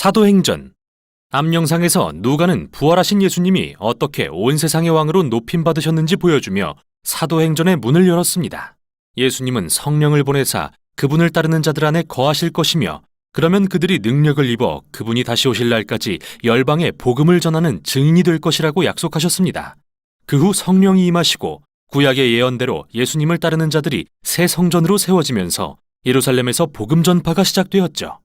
사도행전. 앞 영상에서 누가는 부활하신 예수님이 어떻게 온 세상의 왕으로 높임받으셨는지 보여주며 사도행전의 문을 열었습니다. 예수님은 성령을 보내사 그분을 따르는 자들 안에 거하실 것이며, 그러면 그들이 능력을 입어 그분이 다시 오실 날까지 열방에 복음을 전하는 증인이 될 것이라고 약속하셨습니다. 그 후 성령이 임하시고 구약의 예언대로 예수님을 따르는 자들이 새 성전으로 세워지면서 예루살렘에서 복음 전파가 시작되었죠.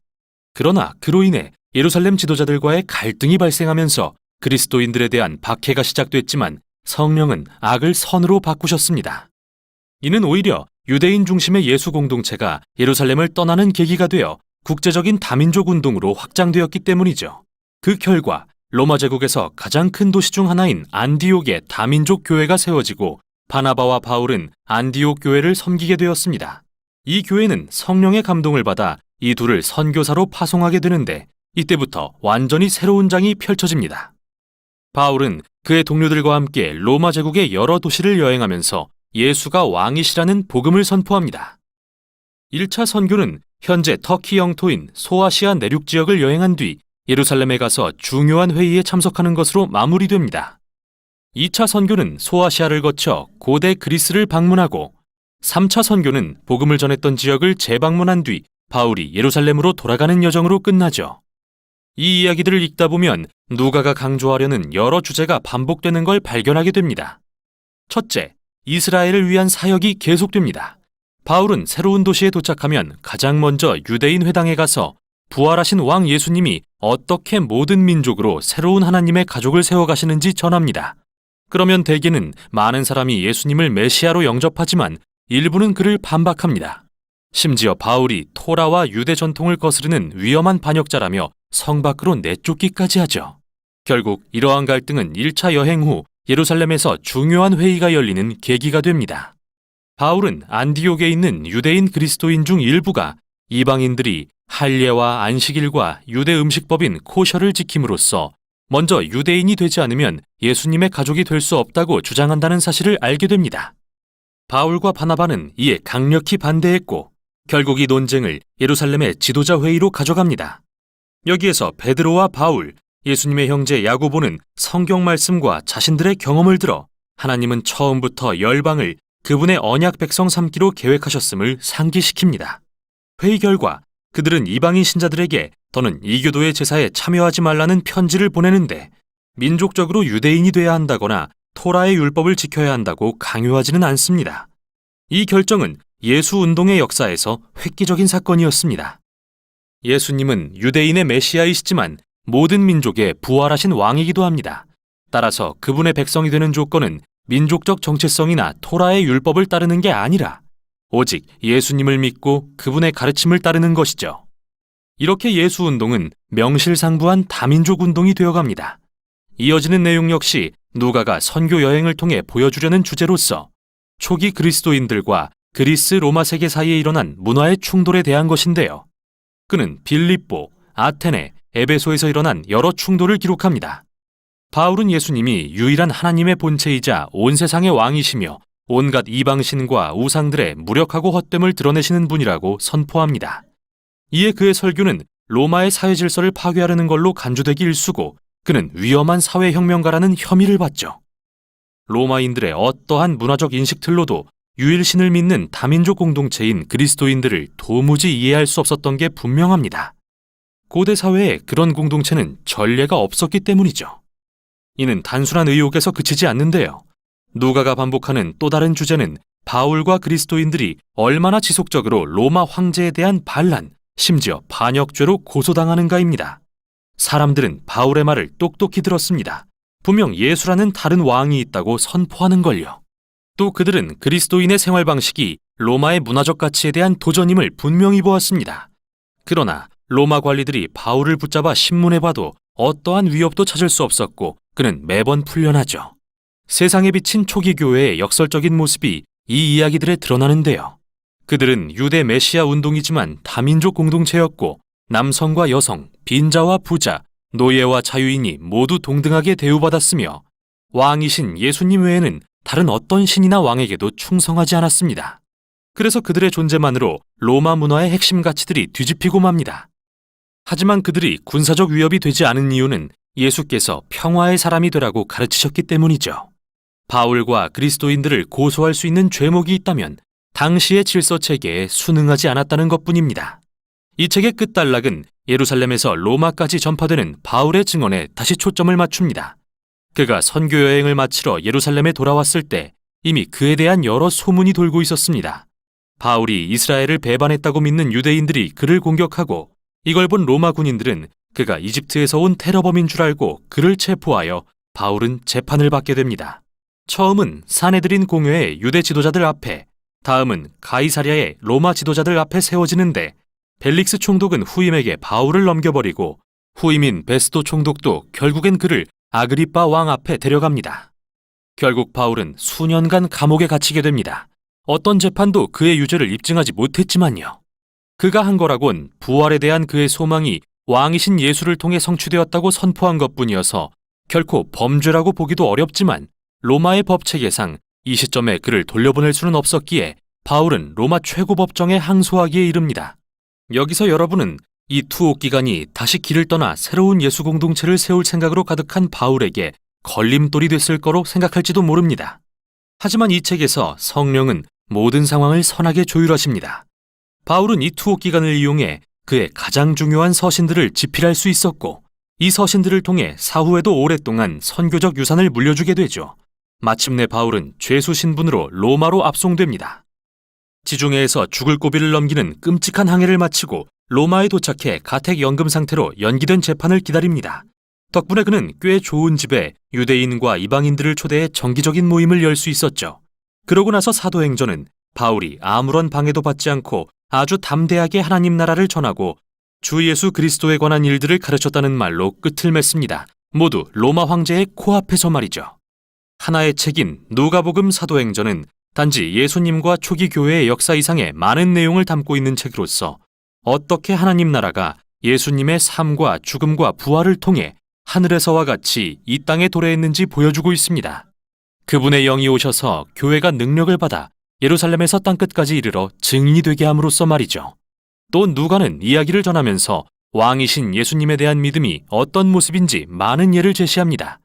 그러나 그로 인해 예루살렘 지도자들과의 갈등이 발생하면서 그리스도인들에 대한 박해가 시작됐지만 성령은 악을 선으로 바꾸셨습니다. 이는 오히려 유대인 중심의 예수 공동체가 예루살렘을 떠나는 계기가 되어 국제적인 다민족 운동으로 확장되었기 때문이죠. 그 결과 로마 제국에서 가장 큰 도시 중 하나인 안디옥에 다민족 교회가 세워지고 바나바와 바울은 안디옥 교회를 섬기게 되었습니다. 이 교회는 성령의 감동을 받아 이 둘을 선교사로 파송하게 되는데, 이때부터 완전히 새로운 장이 펼쳐집니다. 바울은 그의 동료들과 함께 로마 제국의 여러 도시를 여행하면서 예수가 왕이시라는 복음을 선포합니다. 1차 선교는 현재 터키 영토인 소아시아 내륙 지역을 여행한 뒤 예루살렘에 가서 중요한 회의에 참석하는 것으로 마무리됩니다. 2차 선교는 소아시아를 거쳐 고대 그리스를 방문하고, 3차 선교는 복음을 전했던 지역을 재방문한 뒤 바울이 예루살렘으로 돌아가는 여정으로 끝나죠. 이 이야기들을 읽다 보면 누가가 강조하려는 여러 주제가 반복되는 걸 발견하게 됩니다. 첫째, 이스라엘을 위한 사역이 계속됩니다. 바울은 새로운 도시에 도착하면 가장 먼저 유대인 회당에 가서 부활하신 왕 예수님이 어떻게 모든 민족으로 새로운 하나님의 가족을 세워가시는지 전합니다. 그러면 대개는 많은 사람이 예수님을 메시아로 영접하지만 일부는 그를 반박합니다. 심지어 바울이 토라와 유대 전통을 거스르는 위험한 반역자라며 성 밖으로 내쫓기까지 하죠. 결국 이러한 갈등은 1차 여행 후 예루살렘에서 중요한 회의가 열리는 계기가 됩니다. 바울은 안디옥에 있는 유대인 그리스도인 중 일부가 이방인들이 할례와 안식일과 유대 음식법인 코셔를 지킴으로써 먼저 유대인이 되지 않으면 예수님의 가족이 될 수 없다고 주장한다는 사실을 알게 됩니다. 바울과 바나바는 이에 강력히 반대했고, 결국 이 논쟁을 예루살렘의 지도자 회의로 가져갑니다. 여기에서 베드로와 바울, 예수님의 형제 야고보는 성경 말씀과 자신들의 경험을 들어 하나님은 처음부터 열방을 그분의 언약 백성 삼기로 계획하셨음을 상기시킵니다. 회의 결과 그들은 이방인 신자들에게 더는 이교도의 제사에 참여하지 말라는 편지를 보내는데, 민족적으로 유대인이 돼야 한다거나 토라의 율법을 지켜야 한다고 강요하지는 않습니다. 이 결정은 예수 운동의 역사에서 획기적인 사건이었습니다. 예수님은 유대인의 메시아이시지만 모든 민족의 부활하신 왕이기도 합니다. 따라서 그분의 백성이 되는 조건은 민족적 정체성이나 토라의 율법을 따르는 게 아니라 오직 예수님을 믿고 그분의 가르침을 따르는 것이죠. 이렇게 예수 운동은 명실상부한 다민족 운동이 되어갑니다. 이어지는 내용 역시 누가가 선교 여행을 통해 보여주려는 주제로서 초기 그리스도인들과 그리스 로마 세계 사이에 일어난 문화의 충돌에 대한 것인데요. 그는 빌립보, 아테네, 에베소에서 일어난 여러 충돌을 기록합니다. 바울은 예수님이 유일한 하나님의 본체이자 온 세상의 왕이시며 온갖 이방신과 우상들의 무력하고 헛됨을 드러내시는 분이라고 선포합니다. 이에 그의 설교는 로마의 사회 질서를 파괴하려는 걸로 간주되기 일쑤고, 그는 위험한 사회혁명가라는 혐의를 받죠. 로마인들의 어떠한 문화적 인식 틀로도 유일신을 믿는 다민족 공동체인 그리스도인들을 도무지 이해할 수 없었던 게 분명합니다. 고대 사회에 그런 공동체는 전례가 없었기 때문이죠. 이는 단순한 의혹에서 그치지 않는데요. 누가가 반복하는 또 다른 주제는 바울과 그리스도인들이 얼마나 지속적으로 로마 황제에 대한 반란, 심지어 반역죄로 고소당하는가입니다. 사람들은 바울의 말을 똑똑히 들었습니다. 분명 예수라는 다른 왕이 있다고 선포하는걸요. 또 그들은 그리스도인의 생활 방식이 로마의 문화적 가치에 대한 도전임을 분명히 보았습니다. 그러나 로마 관리들이 바울을 붙잡아 신문해봐도 어떠한 위협도 찾을 수 없었고, 그는 매번 풀려나죠. 세상에 비친 초기 교회의 역설적인 모습이 이 이야기들에 드러나는데요. 그들은 유대 메시아 운동이지만 다민족 공동체였고, 남성과 여성, 빈자와 부자, 노예와 자유인이 모두 동등하게 대우받았으며, 왕이신 예수님 외에는 다른 어떤 신이나 왕에게도 충성하지 않았습니다. 그래서 그들의 존재만으로 로마 문화의 핵심 가치들이 뒤집히고 맙니다. 하지만 그들이 군사적 위협이 되지 않은 이유는 예수께서 평화의 사람이 되라고 가르치셨기 때문이죠. 바울과 그리스도인들을 고소할 수 있는 죄목이 있다면 당시의 질서 체계에 순응하지 않았다는 것뿐입니다. 이 책의 끝단락은 예루살렘에서 로마까지 전파되는 바울의 증언에 다시 초점을 맞춥니다. 그가 선교 여행을 마치러 예루살렘에 돌아왔을 때 이미 그에 대한 여러 소문이 돌고 있었습니다. 바울이 이스라엘을 배반했다고 믿는 유대인들이 그를 공격하고 이걸 본 로마 군인들은 그가 이집트에서 온 테러범인 줄 알고 그를 체포하여 바울은 재판을 받게 됩니다. 처음은 사내들인 공회의 유대 지도자들 앞에, 다음은 가이사랴의 로마 지도자들 앞에 세워지는데 벨릭스 총독은 후임에게 바울을 넘겨버리고 후임인 베스도 총독도 결국엔 그를 아그리빠 왕 앞에 데려갑니다. 결국 바울은 수년간 감옥에 갇히게 됩니다. 어떤 재판도 그의 유죄를 입증하지 못했지만요. 그가 한 거라곤 부활에 대한 그의 소망이 왕이신 예수를 통해 성취되었다고 선포한 것뿐이어서 결코 범죄라고 보기도 어렵지만 로마의 법체계상 이 시점에 그를 돌려보낼 수는 없었기에 바울은 로마 최고법정에 항소하기에 이릅니다. 여기서 여러분은 이 투옥 기간이 다시 길을 떠나 새로운 예수 공동체를 세울 생각으로 가득한 바울에게 걸림돌이 됐을 거로 생각할지도 모릅니다. 하지만 이 책에서 성령은 모든 상황을 선하게 조율하십니다. 바울은 이 투옥 기간을 이용해 그의 가장 중요한 서신들을 집필할 수 있었고 이 서신들을 통해 사후에도 오랫동안 선교적 유산을 물려주게 되죠. 마침내 바울은 죄수 신분으로 로마로 압송됩니다. 지중해에서 죽을 고비를 넘기는 끔찍한 항해를 마치고 로마에 도착해 가택연금 상태로 연기된 재판을 기다립니다. 덕분에 그는 꽤 좋은 집에 유대인과 이방인들을 초대해 정기적인 모임을 열 수 있었죠. 그러고 나서 사도행전은 바울이 아무런 방해도 받지 않고 아주 담대하게 하나님 나라를 전하고 주 예수 그리스도에 관한 일들을 가르쳤다는 말로 끝을 맺습니다. 모두 로마 황제의 코앞에서 말이죠. 하나의 책인 누가복음 사도행전은 단지 예수님과 초기 교회의 역사 이상의 많은 내용을 담고 있는 책으로서 어떻게 하나님 나라가 예수님의 삶과 죽음과 부활을 통해 하늘에서와 같이 이 땅에 도래했는지 보여주고 있습니다. 그분의 영이 오셔서 교회가 능력을 받아 예루살렘에서 땅끝까지 이르러 증인이 되게 함으로써 말이죠. 또 누가는 이야기를 전하면서 왕이신 예수님에 대한 믿음이 어떤 모습인지 많은 예를 제시합니다.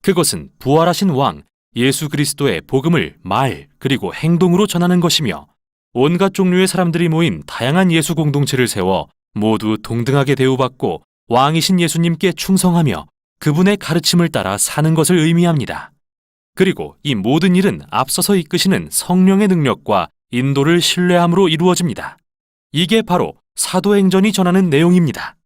그것은 부활하신 왕 예수 그리스도의 복음을 말 그리고 행동으로 전하는 것이며 온갖 종류의 사람들이 모인 다양한 예수 공동체를 세워 모두 동등하게 대우받고 왕이신 예수님께 충성하며 그분의 가르침을 따라 사는 것을 의미합니다. 그리고 이 모든 일은 앞서서 이끄시는 성령의 능력과 인도를 신뢰함으로 이루어집니다. 이게 바로 사도행전이 전하는 내용입니다.